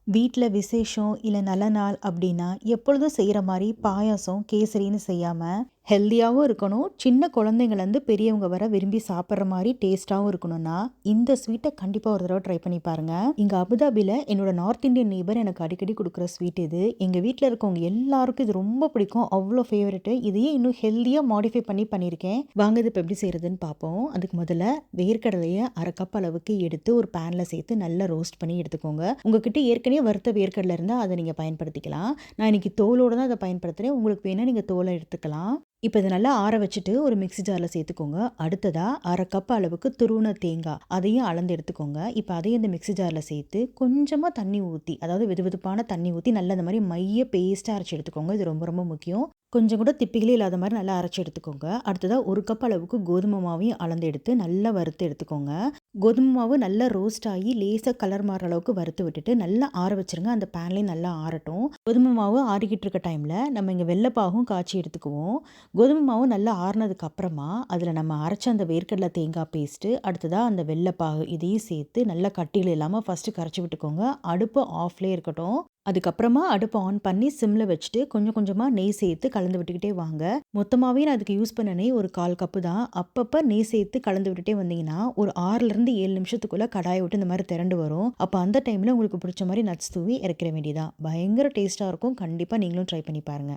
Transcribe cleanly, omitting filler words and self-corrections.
வீட்ல விசேஷம் இல்ல நல்ல நாள் அப்படின்னா, எப்பொழுதும் செய்ற மாரி பாயாசம், கேசரின்னு செய்யாம, ஹெல்தியாவும் இருக்கணும். சின்ன குழந்தைங்கள்லேருந்து பெரியவங்க வர விரும்பி சாப்பிடுற மாரி டேஸ்ட்டாவும் இருக்கணும்னா, இந்த ஸ்வீட்ட கண்டிப்பா ஒரு தடவ ட்ரை பண்ணி பாருங்க. இங்க அபுதாபில என்னோட நார்த் இந்தியன் நெய்பர் எனக்கு அடிக்கடி குடுக்குற ஸ்வீட் இது. எங்க வீட்ல இருக்கவங்க எல்லாருக்கும் இது ரொம்ப பிடிக்கும். அவ்ளோ ஃபேவரைட்டு. இதையே இன்னும் ஹெல்தியா மாடிஃபை பண்ணியிருக்கேன். வாங்க இது இப்ப எப்படி செய்றதுன்னு பார்ப்போம். அதுக்கு முதல்ல வேர்க்கடலைய 1/2 கப் அளவுக்கு எடுத்து ஒரு பேன்ல சேர்த்து நல்லா ரோஸ்ட் பண்ணி எடுத்துக்கோங்க. உங்ககிட்ட ஏற்கனவே வறுத்த வேர்க்கடலை இருந்தா அத நீங்க பயன்படுத்திக்கலாம். நான் இன்னைக்கு தோலோட தான் அத பயன்படுத்துறேன். உங்களுக்கு வேணா நீங்க தோல எடுத்துக்கலாம். இப்ப இத நல்லா ஆற வச்சுட்டு ஒரு மிக்ஸி ஜார்ல சேர்த்துக்கோங்க. அடுத்ததா 1/2 கப் அளவுக்கு துருவுன தேங்காய், அதையும் அளந்து எடுத்துக்கோங்க. இப்ப அதையும் இந்த மிக்ஸி ஜார்ல சேர்த்து கொஞ்சமா தண்ணி ஊத்தி, அதாவது வெதுவெதுப்பான தண்ணி ஊத்தி நல்லா இந்த மாரி மைய பேஸ்ட்டா அரைச்சு எடுத்துக்கோங்க. இது ரொம்ப ரொம்ப முக்கியம். கொஞ்சம் கூட திப்பிகளே இல்லாத மாரி நல்லா அரைச்சு எடுத்துக்கோங்க. அடுத்ததா 1 கப் அளவுக்கு கோதுமை மாவையும் அளந்து எடுத்து நல்லா வறுத்து எடுத்துக்கோங்க. கோதுமை மாவு நல்லா ரோஸ்ட் ஆகி லேசா கலர் மாறுற அளவுக்கு வறுத்து விட்டுட்டு நல்லா ஆற வச்சுருங்க. அந்த பேன்லேயும் நல்லா ஆறட்டும். கோதுமை மாவு ஆறிக்கிட்டு இருக்க டைம்ல நம்ம இங்க வெள்ள பாகும் காய்ச்சி எடுத்துக்குவோம். கோதுமை மாவு நல்லா ஆறுனதுக்கு அப்புறமா அதில் நம்ம அரைச்ச அந்த வேர்க்கடலை தேங்காய் பேஸ்ட்டு, அடுத்ததா அந்த வெள்ளைப்பாகு இதையும் சேர்த்து நல்லா கட்டிகள் இல்லாமல் ஃபஸ்ட்டு கரைச்சி விட்டுக்கோங்க. அடுப்பு ஆஃப்லேயே இருக்கட்டும். அதுக்கப்புறமா அடுப்பை ஆன் பண்ணி சிம்ல வச்சுட்டு கொஞ்சம் கொஞ்சமா நெய் சேர்த்து கலந்து விட்டுக்கிட்டே வாங்க. மொத்தமாவே நான் அதுக்கு யூஸ் பண்ண நெய் ஒரு 1/4 கப்பு தான். அப்பப்ப நெய் சேர்த்து கலந்து விட்டுட்டே வந்தீங்கன்னா ஒரு 6லேருந்து 7 நிமிஷத்துக்குள்ள கடாயை விட்டு இந்த மாதிரி திரண்டு வரும். அப்போ அந்த டைம்ல உங்களுக்கு பிடிச்ச மாதிரி நட்ஸ் தூவி இறக்கிற வேண்டியதான். பயங்கர டேஸ்டா இருக்கும். கண்டிப்பா நீங்களும் ட்ரை பண்ணி பாருங்க.